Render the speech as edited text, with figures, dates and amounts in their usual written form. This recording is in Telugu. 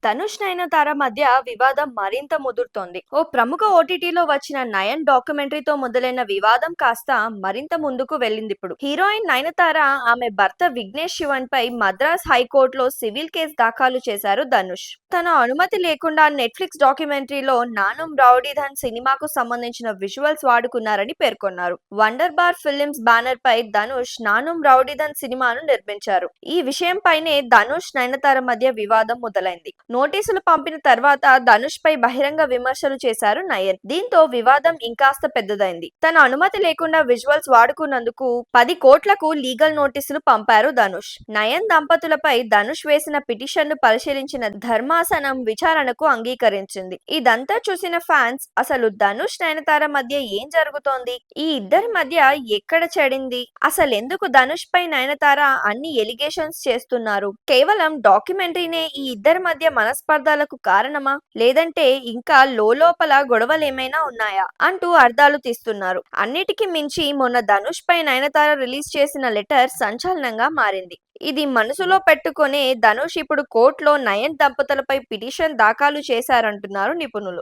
ధనుష్ నయనతార మధ్య వివాదం మరింత ముదురుతోంది. ఓ ప్రముఖ ఓటీటీలో వచ్చిన నయన్ డాక్యుమెంటరీతో మొదలైన వివాదం కాస్త మరింత ముందుకు వెళ్ళిందిప్పుడు. హీరోయిన్ నయనతార ఆమె భర్త విఘ్నేష్ శివన్ పై మద్రాస్ హైకోర్టులో సివిల్ కేసు దాఖలు చేశారు ధనుష్. తన అనుమతి లేకుండా నెట్ఫ్లిక్స్ డాక్యుమెంటరీలో నానుం రౌడీధన్ సినిమాకు సంబంధించిన విజువల్స్ వాడుకున్నారని పేర్కొన్నారు. వండర్ బార్ ఫిలిమ్స్ బ్యానర్ పై ధనుష్ నానుం రౌడీధన్ సినిమాను నిర్మించారు. ఈ విషయంపైనే ధనుష్ నయనతార మధ్య వివాదం మొదలైంది. నోటీసులు పంపిన తర్వాత ధనుష్ పై బహిరంగ విమర్శలు చేశారు నయన్. దీంతో వివాదం ఇంకాస్త పెద్దదైంది. తన అనుమతి లేకుండా విజువల్స్ వాడుకున్నందుకు 10 కోట్లకు లీగల్ నోటీసులు పంపారు ధనుష్. నయన్ దంపతులపై ధనుష్ వేసిన పిటిషన్ ను పరిశీలించిన ధర్మాసనం విచారణకు అంగీకరించింది. ఇదంతా చూసిన ఫ్యాన్స్ అసలు ధనుష్ నయనతార మధ్య ఏం జరుగుతోంది? ఈ ఇద్దరి మధ్య ఎక్కడ చెడింది? అసలెందుకు ధనుష్ పై నయనతార అన్ని ఎలిగేషన్స్ చేస్తున్నారు? కేవలం డాక్యుమెంటరీనే ఈ ఇద్దరి మధ్య మనస్పర్ధలకు కారణమా, లేదంటే ఇంకా లోలోపల గొడవలేమైనా ఉన్నాయా అంటూ అర్థాలు తీస్తున్నారు. అన్నిటికీ మించి మొన్న ధనుష్ పై నయనతార రిలీజ్ చేసిన లెటర్ సంచలనంగా మారింది. ఇది మనసులో పెట్టుకునే ధనుష్ ఇప్పుడు కోర్టులో నయన్ దంపతులపై పిటిషన్ దాఖలు చేశారంటున్నారు నిపుణులు.